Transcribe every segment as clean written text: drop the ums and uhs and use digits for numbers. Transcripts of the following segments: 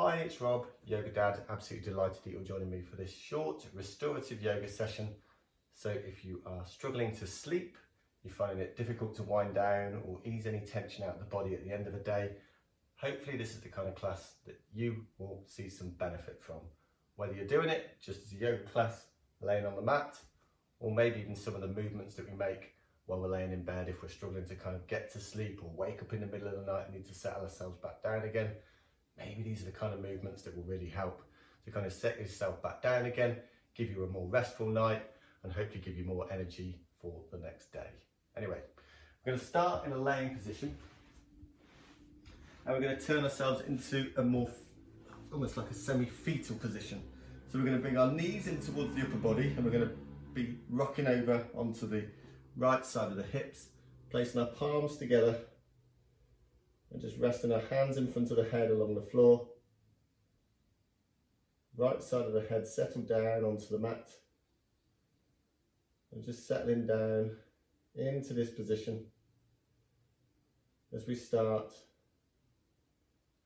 Hi, it's Rob, Yoga Dad. Absolutely delighted that you're joining me for this short restorative yoga session. So if you are struggling to sleep, you're finding it difficult to wind down or ease any tension out of the body at the end of the day, hopefully this is the kind of class that you will see some benefit from. Whether you're doing it just as a yoga class, laying on the mat, or maybe even some of the movements that we make while we're laying in bed if we're struggling to kind of get to sleep or wake up in the middle of the night and need to settle ourselves back down again. Maybe these are the kind of movements that will really help to kind of set yourself back down again, give you a more restful night, and hopefully give you more energy for the next day. Anyway, we're going to start in a laying position, and we're going to turn ourselves into a more, almost like a semi-fetal position. So we're going to bring our knees in towards the upper body, and we're going to be rocking over onto the right side of the hips, placing our palms together, and just resting our hands in front of the head along the floor. Right side of the head settled down onto the mat. And just settling down into this position as we start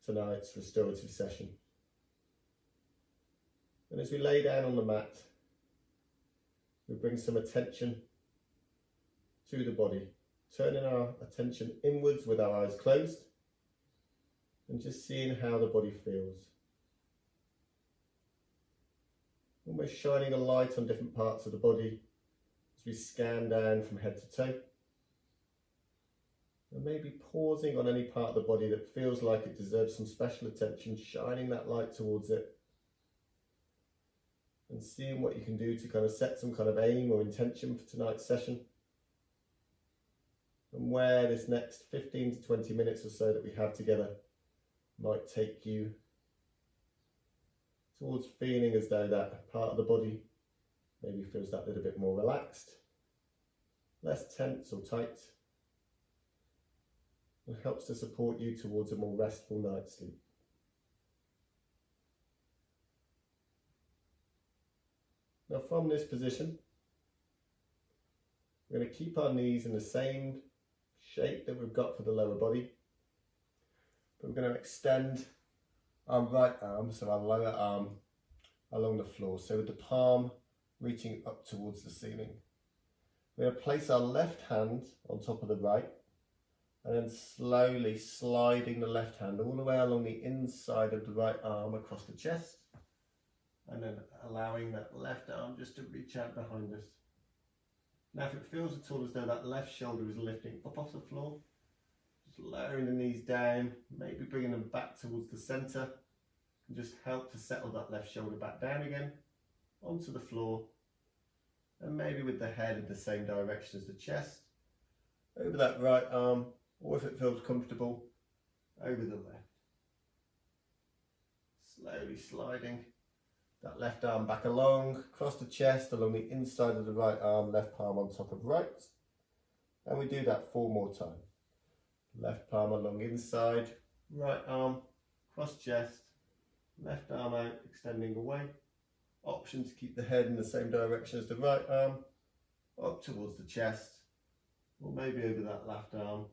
tonight's restorative session. And as we lay down on the mat, we bring some attention to the body, turning our attention inwards with our eyes closed, and just seeing how the body feels. Almost shining a light on different parts of the body as we scan down from head to toe. And maybe pausing on any part of the body that feels like it deserves some special attention, shining that light towards it. And seeing what you can do to kind of set some kind of aim or intention for tonight's session. And where this next 15 to 20 minutes or so that we have together might take you towards feeling as though that part of the body maybe feels that little bit more relaxed, less tense or tight, and helps to support you towards a more restful night's sleep. Now from this position, we're going to keep our knees in the same shape that we've got for the lower body. But we're going to extend our right arm, so our lower arm, along the floor. So with the palm reaching up towards the ceiling. We're going to place our left hand on top of the right, and then slowly sliding the left hand all the way along the inside of the right arm across the chest, and then allowing that left arm just to reach out behind us. Now if it feels at all as though that left shoulder is lifting up off the floor, just lowering the knees down, maybe bringing them back towards the centre, and just help to settle that left shoulder back down again onto the floor, and maybe with the head in the same direction as the chest, over that right arm, or if it feels comfortable, over the left. Slowly sliding that left arm back along, across the chest, along the inside of the right arm, left palm on top of right. And we do that 4 more times. Left palm along inside, right arm, cross chest, left arm out, extending away. Option to keep the head in the same direction as the right arm, up towards the chest, or maybe over that left arm.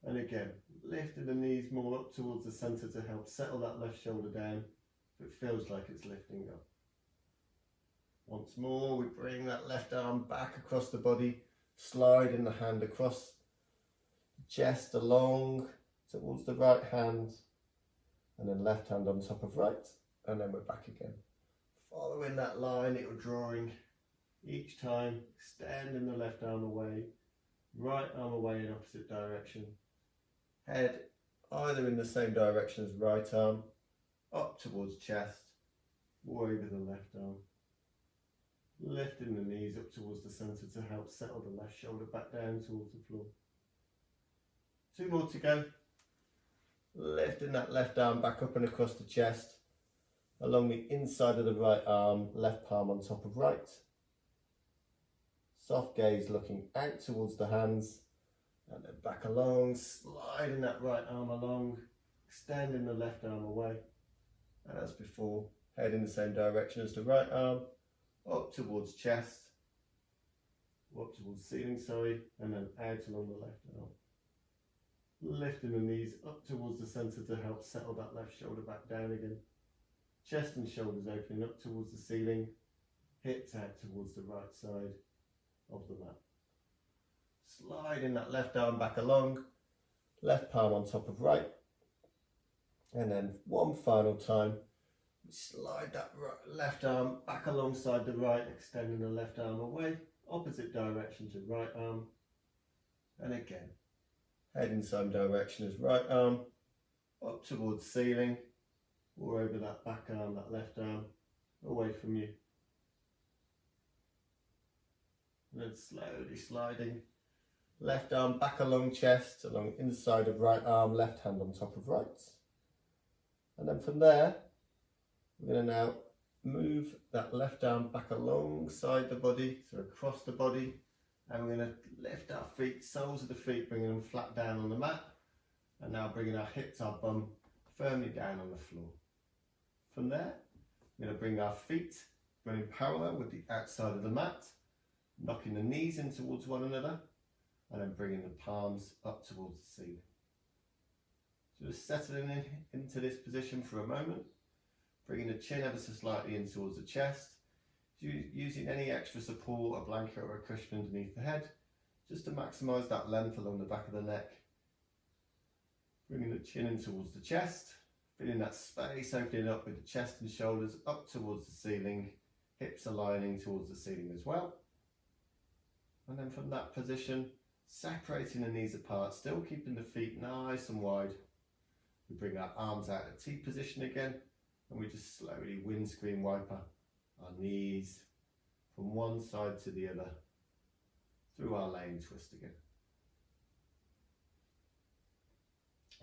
And again, lifting the knees more up towards the centre to help settle that left shoulder down if it feels like it's lifting up. Once more, we bring that left arm back across the body, sliding the hand across chest along towards the right hand, and then left hand on top of right, and then we're back again. Following that line that you're drawing each time, extending the left arm away, right arm away in opposite direction, head either in the same direction as right arm, up towards chest, or over the left arm. Lifting the knees up towards the centre to help settle the left shoulder back down towards the floor. 2 more to go. Lifting that left arm back up and across the chest, along the inside of the right arm, left palm on top of right. Soft gaze looking out towards the hands, and then back along, sliding that right arm along, extending the left arm away. And as before, head in the same direction as the right arm, up towards chest, up towards ceiling, and then out along the left arm. Lifting the knees up towards the centre to help settle that left shoulder back down again. chest and shoulders opening up towards the ceiling, hips out towards the right side of the mat. Sliding that left arm back along, left palm on top of right, and then one final time, slide that left arm back alongside the right, extending the left arm away, opposite direction to right arm, and again, head in same direction as right arm, up towards ceiling, or over that back arm, that left arm, away from you. And then slowly sliding, left arm back along chest, along inside of right arm, left hand on top of right. And then from there, we're going to now move that left arm back alongside the body, so across the body, and we're going to lift our feet, soles of the feet, bringing them flat down on the mat, and now bringing our hips, our bum, firmly down on the floor. From there, we're going to bring our feet running parallel with the outside of the mat, knocking the knees in towards one another, and then bringing the palms up towards the ceiling. So just settling into this position for a moment, bringing the chin ever so slightly in towards the chest, using any extra support, a blanket or a cushion underneath the head, just to maximise that length along the back of the neck. Bringing the chin in towards the chest, feeling that space opening up with the chest and shoulders up towards the ceiling, hips aligning towards the ceiling as well. And then from that position, separating the knees apart, still keeping the feet nice and wide. We bring our arms out at T position again, and we just slowly windscreen wipe our knees from one side to the other through our lane twist again.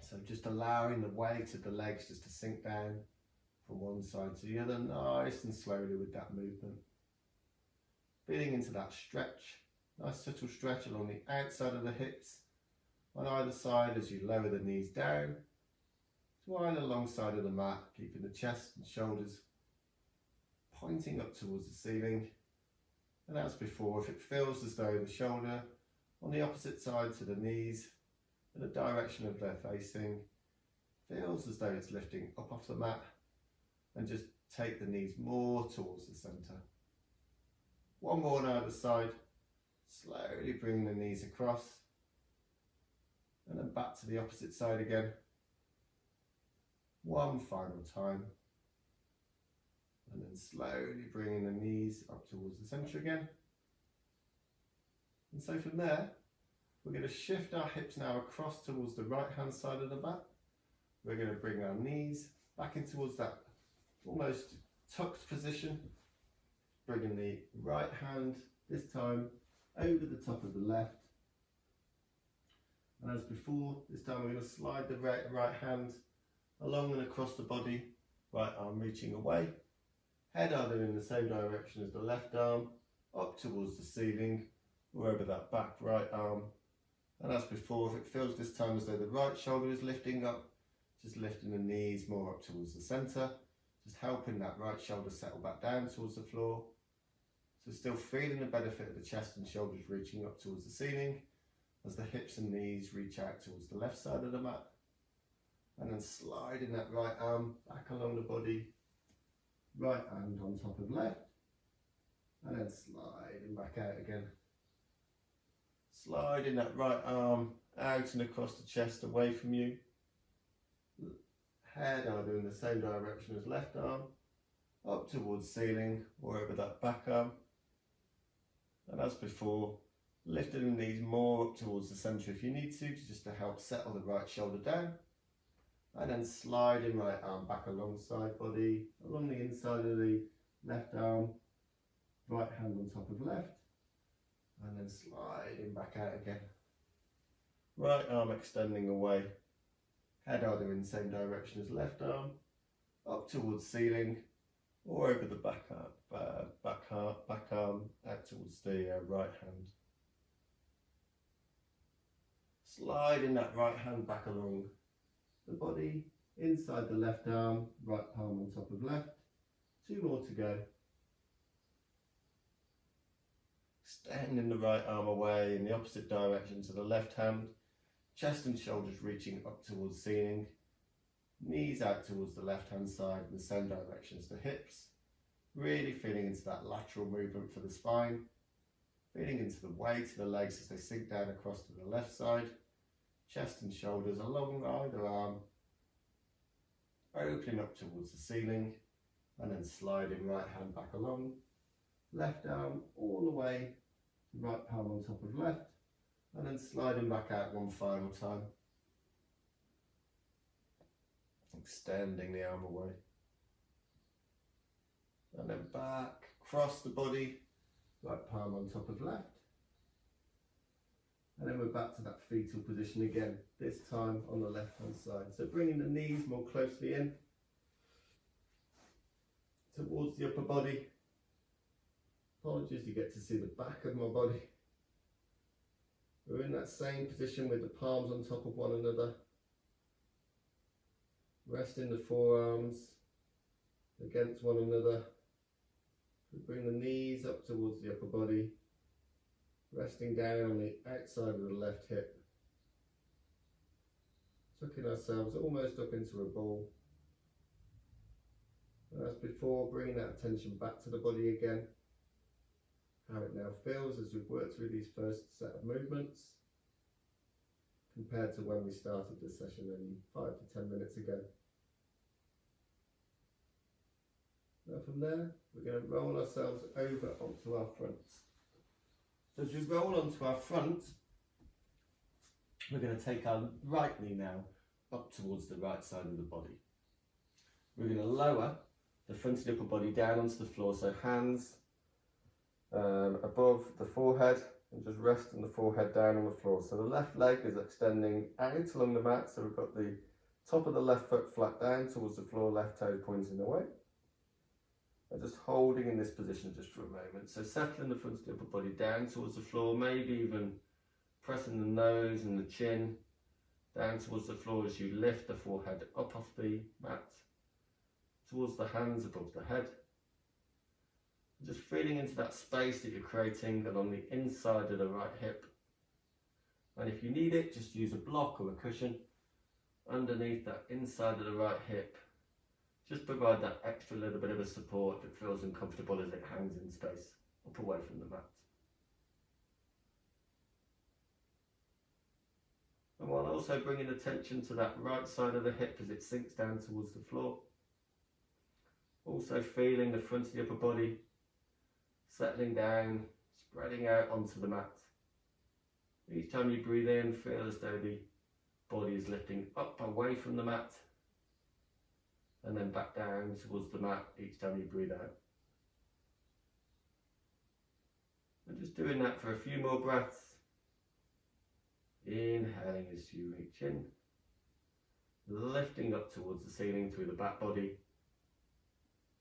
So just allowing the weight of the legs just to sink down from one side to the other, nice and slowly with that movement. Feeling into that stretch, nice subtle stretch along the outside of the hips on either side as you lower the knees down to either long side of the mat, keeping the chest and shoulders pointing up towards the ceiling. And as before, if it feels as though the shoulder on the opposite side to the knees in the direction of they're facing feels as though it's lifting up off the mat, and just take the knees more towards the centre. One more on either side, slowly bring the knees across and then back to the opposite side again. One final time, and then slowly bringing the knees up towards the centre again. And so from there, we're going to shift our hips now across towards the right hand side of the mat. We're going to bring our knees back in towards that almost tucked position, bringing the right hand this time over the top of the left. And as before, this time we're going to slide the right hand along and across the body, right arm reaching away, head either in the same direction as the left arm, up towards the ceiling, or over that back right arm. And as before, if it feels this time as though the right shoulder is lifting up, just lifting the knees more up towards the centre, just helping that right shoulder settle back down towards the floor. So still feeling the benefit of the chest and shoulders reaching up towards the ceiling as the hips and knees reach out towards the left side of the mat. And then sliding that right arm back along the body, right hand on top of left, and then sliding back out again. Sliding that right arm out and across the chest away from you. Head either in the same direction as left arm, up towards ceiling or over that back arm. And as before, lifting the knees more up towards the centre if you need to, just to help settle the right shoulder down. And then sliding right arm back alongside body, along the inside of the left arm, right hand on top of left. And then sliding back out again. Right arm extending away, head either in the same direction as left arm, up towards ceiling, or over the back arm out towards the right hand. Sliding that right hand back along the body, inside the left arm, right palm on top of left. 2 more to go. Extending the right arm away in the opposite direction to the left hand, chest and shoulders reaching up towards ceiling, Knees out towards the left hand side in the same direction as the hips. Really feeling into that lateral movement for the spine. Feeling into the weight of the legs as they sink down across to the left side. Chest and shoulders along either arm. Opening up towards the ceiling. And then sliding right hand back along. Left arm all the way. Right palm on top of left. And then sliding back out one final time. Extending the arm away. And then back, cross the body, right palm on top of left. And then we're back to that fetal position again, this time on the left hand side. So bringing the knees more closely in towards the upper body. Apologies, you get to see the back of my body. We're in that same position with the palms on top of one another. Resting the forearms against one another. We bring the knees up towards the upper body. Resting down on the outside of the left hip. Tucking ourselves almost up into a ball. And as before, bringing that attention back to the body again. How it now feels as we've worked through these first set of movements. Compared to when we started this session only 5 to 10 minutes ago. Now from there, we're going to roll ourselves over onto our fronts. So as we roll onto our front, we're going to take our right knee now up towards the right side of the body. We're going to lower the front of the upper body down onto the floor, so hands above the forehead, and just resting the forehead down on the floor. So the left leg is extending out along the mat, so we've got the top of the left foot flat down towards the floor, left toe pointing away. And just holding in this position just for a moment. So settling the front of the upper body down towards the floor, maybe even pressing the nose and the chin down towards the floor as you lift the forehead up off the mat, towards the hands above the head. Just feeling into that space that you're creating along the inside of the right hip. And if you need it, just use a block or a cushion underneath that inside of the right hip. Just provide that extra little bit of a support that feels uncomfortable as it hangs in space up away from the mat. And while also bringing attention to that right side of the hip as it sinks down towards the floor. Also feeling the front of the upper body settling down, spreading out onto the mat. Each time you breathe in, feel as though the body is lifting up away from the mat. And then back down towards the mat each time you breathe out. And just doing that for a few more breaths. Inhaling as you reach in, lifting up towards the ceiling through the back body.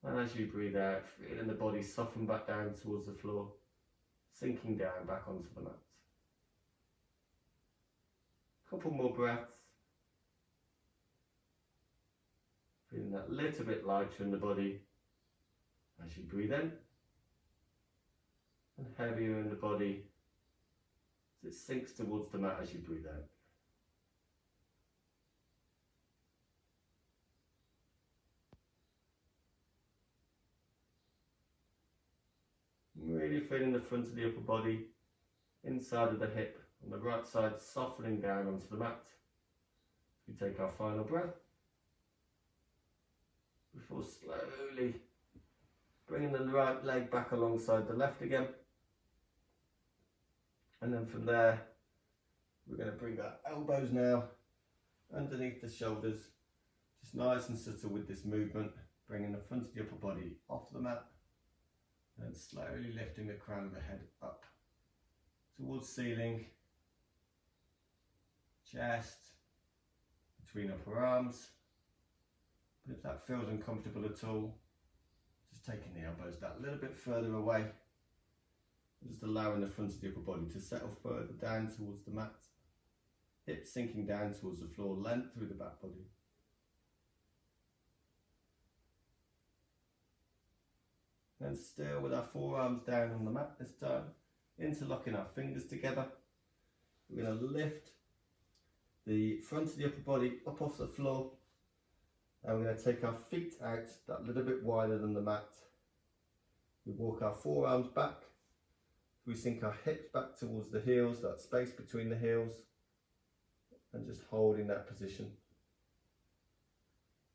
And as you breathe out, feeling the body soften back down towards the floor, sinking down back onto the mat. Couple more breaths. Feeling that little bit lighter in the body as you breathe in, and heavier in the body as it sinks towards the mat as you breathe out. Really feeling the front of the upper body, inside of the hip, on the right side softening down onto the mat. We take our final breath before slowly bringing the right leg back alongside the left again. And then from there, we're going to bring our elbows now underneath the shoulders, just nice and subtle with this movement, bringing the front of the upper body off the mat and slowly lifting the crown of the head up towards ceiling, chest, between upper arms. But if that feels uncomfortable at all, just taking the elbows that little bit further away, just allowing the front of the upper body to settle further down towards the mat, hips sinking down towards the floor, length through the back body. And still with our forearms down on the mat this time, interlocking our fingers together, we're going to lift the front of the upper body up off the floor, And we're going to take our feet out that little bit wider than the mat. We walk our forearms back. We sink our hips back towards the heels, that space between the heels, and just holding that position.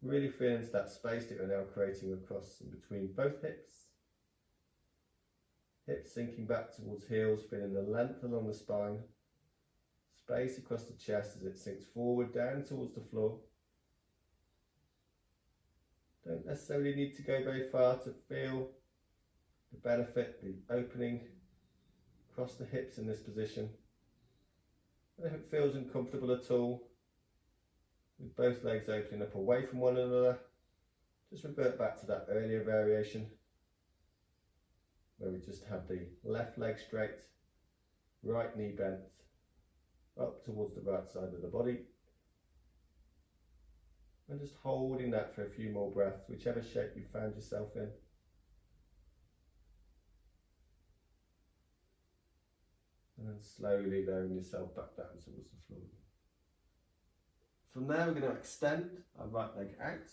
Really feel into that space that you're now creating across and between both hips. Hips sinking back towards heels, feeling the length along the spine. Space across the chest as it sinks forward down towards the floor. Don't necessarily need to go very far to feel the benefit, the opening across the hips in this position. And if it feels uncomfortable at all, with both legs opening up away from one another, just revert back to that earlier variation where we just have the left leg straight, right knee bent, up towards the right side of the body. And just holding that for a few more breaths, whichever shape you found yourself in. And then slowly lowering yourself back down towards the floor. From there we're going to extend our right leg out.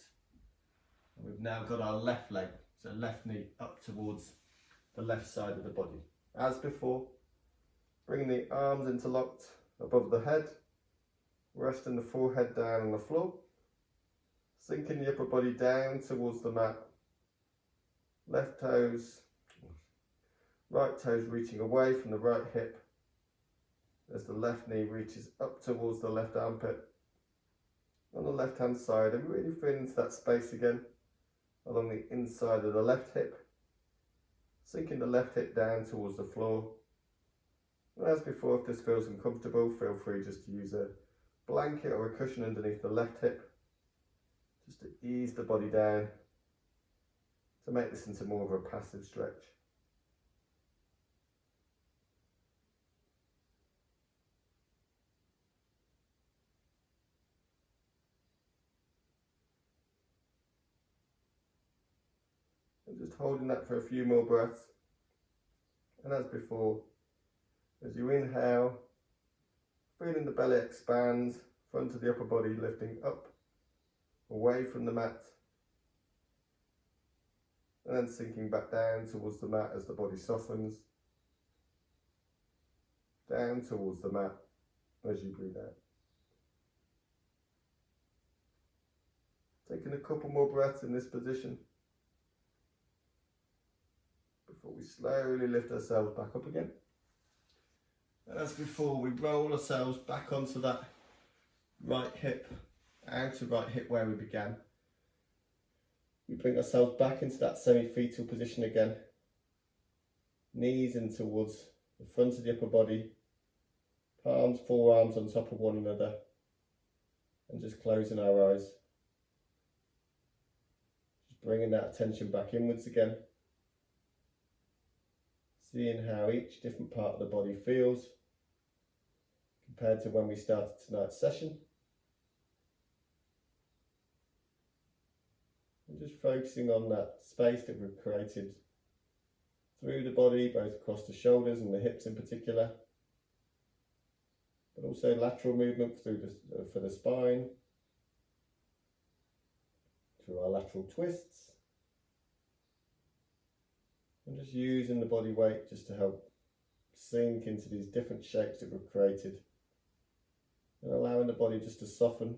And we've now got our left leg, so left knee up towards the left side of the body. As before, bringing the arms interlocked above the head, resting the forehead down on the floor. Sinking the upper body down towards the mat. Left toes, right toes reaching away from the right hip as the left knee reaches up towards the left armpit. On the left hand side, and really feeling into that space again along the inside of the left hip. Sinking the left hip down towards the floor. And as before, if this feels uncomfortable, feel free just to use a blanket or a cushion underneath the left hip, just to ease the body down, to make this into more of a passive stretch. And just holding that for a few more breaths. And as before, as you inhale, feeling the belly expand, front of the upper body lifting up, away from the mat, and then sinking back down towards the mat as the body softens, down towards the mat as you breathe out. Taking a couple more breaths in this position before we slowly lift ourselves back up again. And as before, we roll ourselves back onto that right hip, outer right hip where we began. We bring ourselves back into that semi-fetal position again. Knees in towards the front of the upper body, palms, forearms on top of one another, and just closing our eyes. Just bringing that attention back inwards again. Seeing how each different part of the body feels compared to when we started tonight's session. And just focusing on that space that we've created through the body, both across the shoulders and the hips in particular, but also lateral movement through for the spine, through our lateral twists, and just using the body weight just to help sink into these different shapes that we've created, and allowing the body just to soften,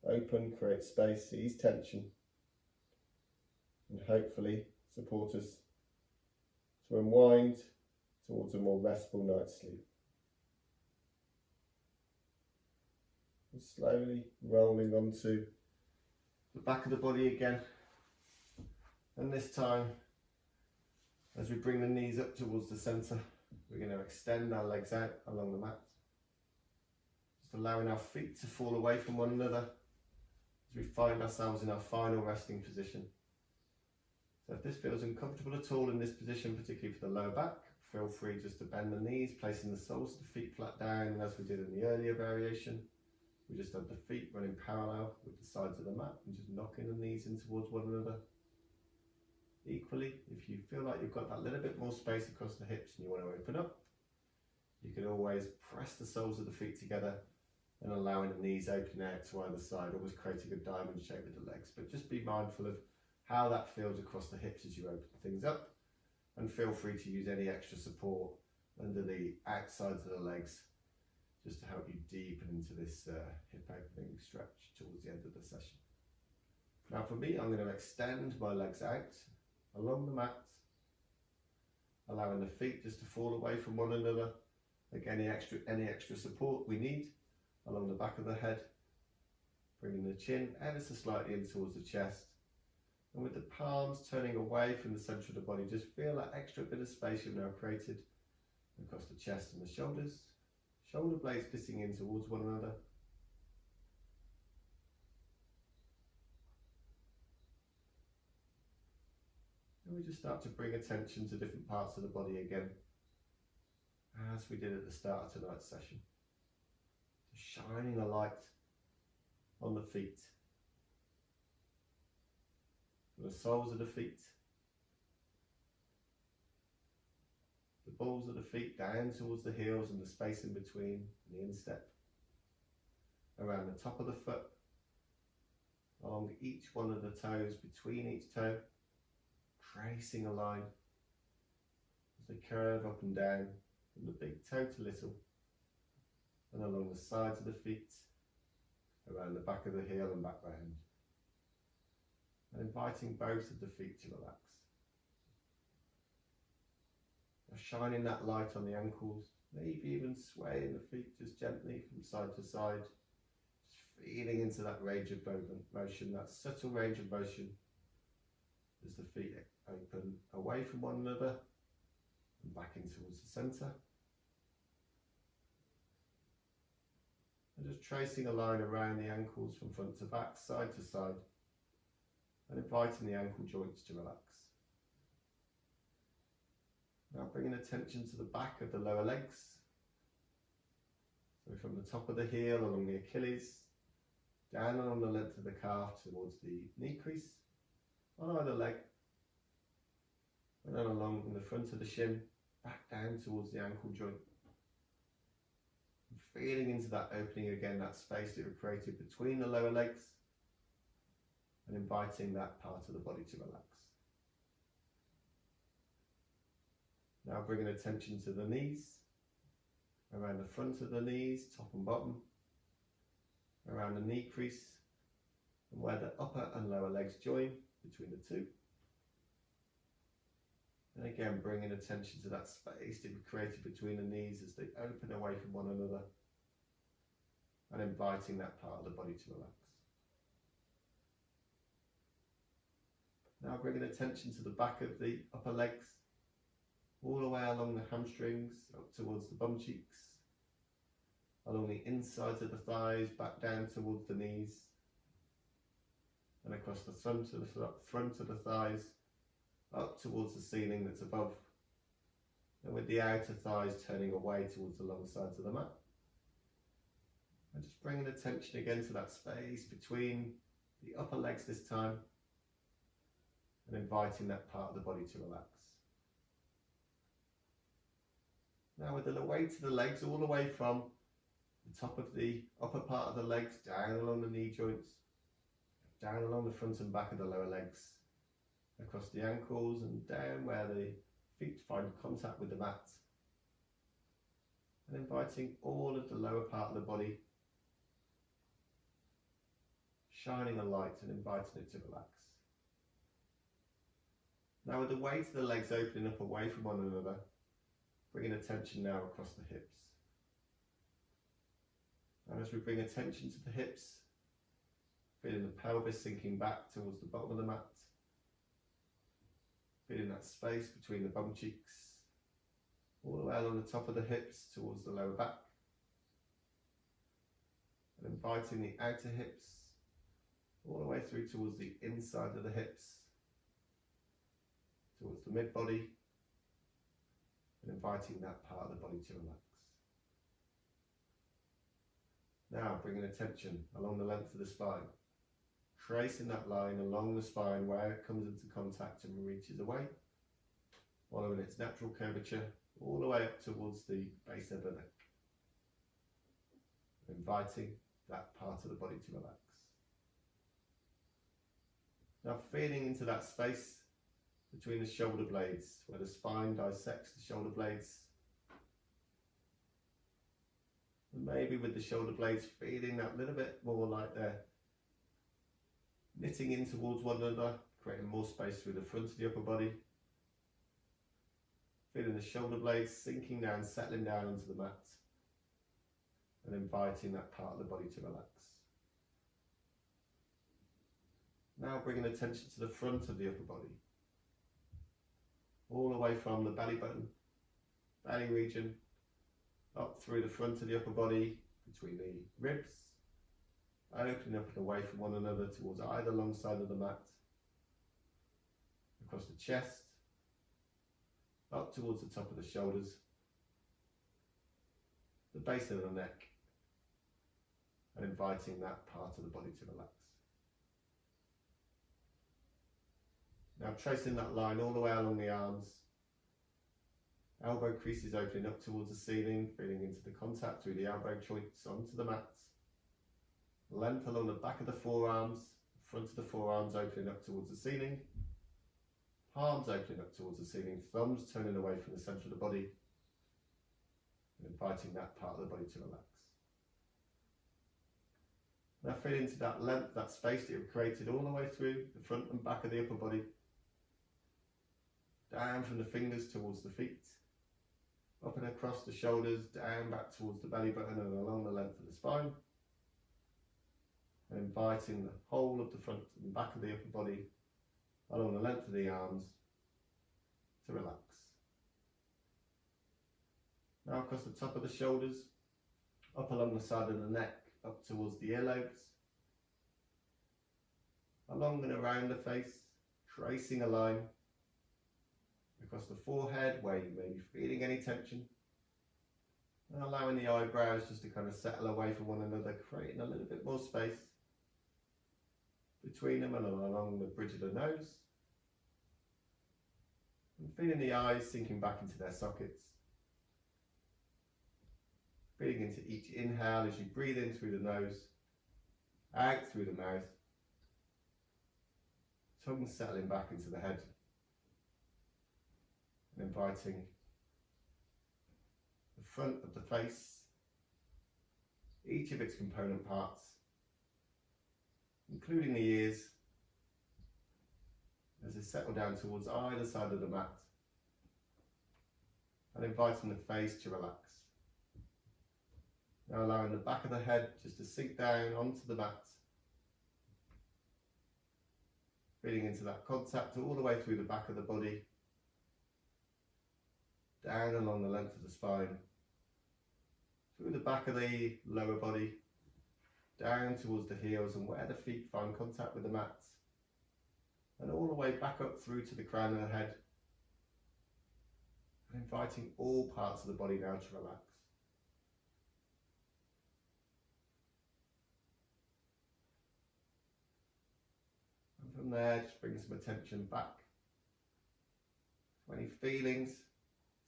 open, create space, ease tension, and hopefully support us to unwind towards a more restful night's sleep. And slowly rolling onto the back of the body again, and this time as we bring the knees up towards the centre, we're going to extend our legs out along the mat, just allowing our feet to fall away from one another as we find ourselves in our final resting position. So if this feels uncomfortable at all in this position, particularly for the lower back, feel free just to bend the knees, placing the soles of the feet flat down, and as we did in the earlier variation, we just have the feet running parallel with the sides of the mat and just knocking the knees in towards one another. Equally, if you feel like you've got that little bit more space across the hips and you want to open up, you can always press the soles of the feet together and allowing the knees opening out to either side, always creating a diamond shape with the legs. But just be mindful of how that feels across the hips as you open things up, and feel free to use any extra support under the outsides of the legs just to help you deepen into this hip opening stretch towards the end of the session. Now for me, I'm going to extend my legs out along the mat, allowing the feet just to fall away from one another. Again, any extra support we need along the back of the head, bringing the chin ever so slightly in towards the chest, and with the palms turning away from the centre of the body, just feel that extra bit of space you've now created across the chest and the shoulders, shoulder blades fitting in towards one another. And we just start to bring attention to different parts of the body again, as we did at the start of tonight's session. Shining a light on the feet, from the soles of the feet, the balls of the feet down towards the heels and the space in between, and the instep, around the top of the foot, along each one of the toes, between each toe, tracing a line as they curve up and down from the big toe to little, and along the sides of the feet, around the back of the heel and back round, and inviting both of the feet to relax. Now shining that light on the ankles, maybe even swaying the feet just gently from side to side, just feeling into that range of motion, that subtle range of motion as the feet open away from one another and back in towards the centre. And just tracing a line around the ankles from front to back, side to side, and inviting the ankle joints to relax. Now bringing attention to the back of the lower legs. So from the top of the heel along the Achilles, down along the length of the calf towards the knee crease on either leg, and then along the front of the shin, back down towards the ankle joint. Feeling into that opening again, that space that we created between the lower legs, and inviting that part of the body to relax. Now bringing attention to the knees, around the front of the knees, top and bottom, around the knee crease, and where the upper and lower legs join between the two. And again, bringing attention to that space that we created between the knees as they open away from one another, and inviting that part of the body to relax. Now bringing attention to the back of the upper legs, all the way along the hamstrings, up towards the bum cheeks, along the insides of the thighs, back down towards the knees, and across the front of the thighs, up towards the ceiling that's above, and with the outer thighs turning away towards the long sides of the mat. And just bringing attention again to that space between the upper legs this time, and inviting that part of the body to relax. Now with the weight of the legs all the way from the top of the upper part of the legs, down along the knee joints, down along the front and back of the lower legs, across the ankles and down where the feet find contact with the mat, and inviting all of the lower part of the body, shining a light and inviting it to relax. Now with the weight of the legs opening up away from one another, bringing attention now across the hips. And as we bring attention to the hips, feeling the pelvis sinking back towards the bottom of the mat, feeling that space between the bum cheeks, all the way along the top of the hips towards the lower back, and inviting the outer hips all the way through towards the inside of the hips, towards the mid-body, and inviting that part of the body to relax. Now bringing attention along the length of the spine, tracing that line along the spine where it comes into contact and reaches away, following its natural curvature all the way up towards the base of the neck. inviting that part of the body to relax. Now feeling into that space between the shoulder blades, where the spine dissects the shoulder blades. And maybe with the shoulder blades feeling that little bit more like they're knitting in towards one another, creating more space through the front of the upper body. Feeling the shoulder blades sinking down, settling down onto the mat, and inviting that part of the body to relax. Now bringing attention to the front of the upper body, all the way from the belly button, belly region, up through the front of the upper body, between the ribs, opening up and away from one another towards either long side of the mat, across the chest, up towards the top of the shoulders, the base of the neck, and inviting that part of the body to relax. Now tracing that line all the way along the arms, elbow creases opening up towards the ceiling, feeling into the contact through the elbow joints onto the mat. Length along the back of the forearms, front of the forearms opening up towards the ceiling, palms opening up towards the ceiling, thumbs turning away from the centre of the body, and inviting that part of the body to relax. Now feel into that length, that space that you've created all the way through the front and back of the upper body, down from the fingers towards the feet, up and across the shoulders, down back towards the belly button and along the length of the spine, and inviting the whole of the front and back of the upper body along the length of the arms to relax. Now across the top of the shoulders, up along the side of the neck, up towards the earlobes, along and around the face, tracing a line across the forehead where you may be feeling any tension, and allowing the eyebrows just to kind of settle away from one another, creating a little bit more space between them and along the bridge of the nose, and feeling the eyes sinking back into their sockets. Feeling into each inhale as you breathe in through the nose, out through the mouth, tongue settling back into the head, and inviting the front of the face, each of its component parts, including the ears, as they settle down towards either side of the mat, and inviting the face to relax. Now allowing the back of the head just to sink down onto the mat, feeling into that contact all the way through the back of the body, down along the length of the spine, through the back of the lower body, down towards the heels and where the feet find contact with the mat, and all the way back up through to the crown of the head, and inviting all parts of the body now to relax. And from there, just bring some attention back to any feelings,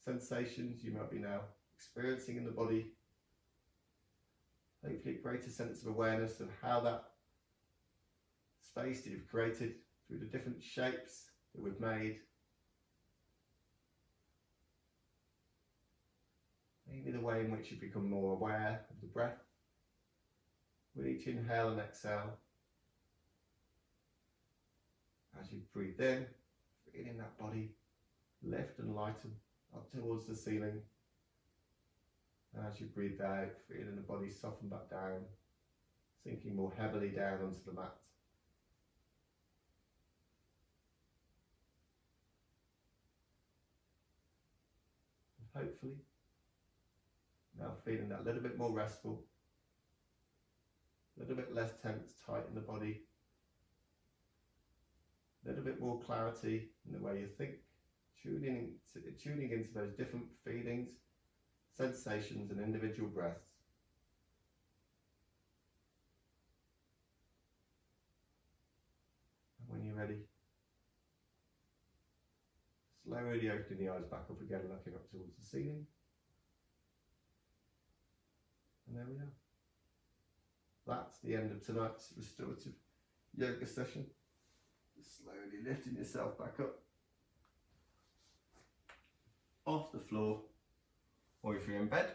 sensations you might be now experiencing in the body. Hopefully a greater sense of awareness of how that space that you've created through the different shapes that we've made, maybe the way in which you become more aware of the breath with each inhale and exhale. As you breathe in, feeling that body lift and lighten up towards the ceiling. And as you breathe out, feeling the body soften back down, sinking more heavily down onto the mat. And hopefully, now feeling that little bit more restful, a little bit less tense, tight in the body, a little bit more clarity in the way you think, tuning into those different feelings, sensations and individual breaths. And when you're ready, slowly opening the eyes back up again, looking up towards the ceiling. And there we are. that's the end of tonight's restorative yoga session. Just slowly lifting yourself back up off the floor, or if you're in bed,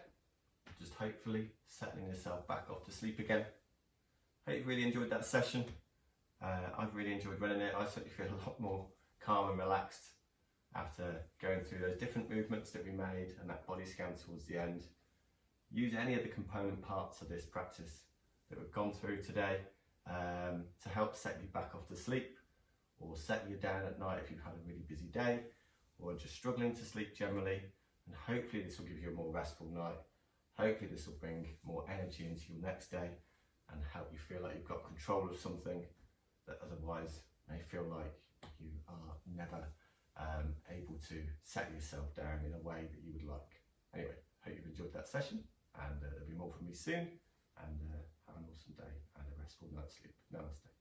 just hopefully settling yourself back off to sleep again. Hope you really enjoyed that session. I've really enjoyed running it. I certainly feel a lot more calm and relaxed after going through those different movements that we made and that body scan towards the end. Use any of the component parts of this practice that we've gone through today to help set you back off to sleep, or set you down at night if you've had a really busy day, or just struggling to sleep generally. And hopefully this will give you a more restful night. Hopefully this will bring more energy into your next day and help you feel like you've got control of something that otherwise may feel like you are never able to set yourself down in a way that you would like. Anyway, hope you've enjoyed that session, and there'll be more from me soon, and have an awesome day and a restful night's sleep. Namaste.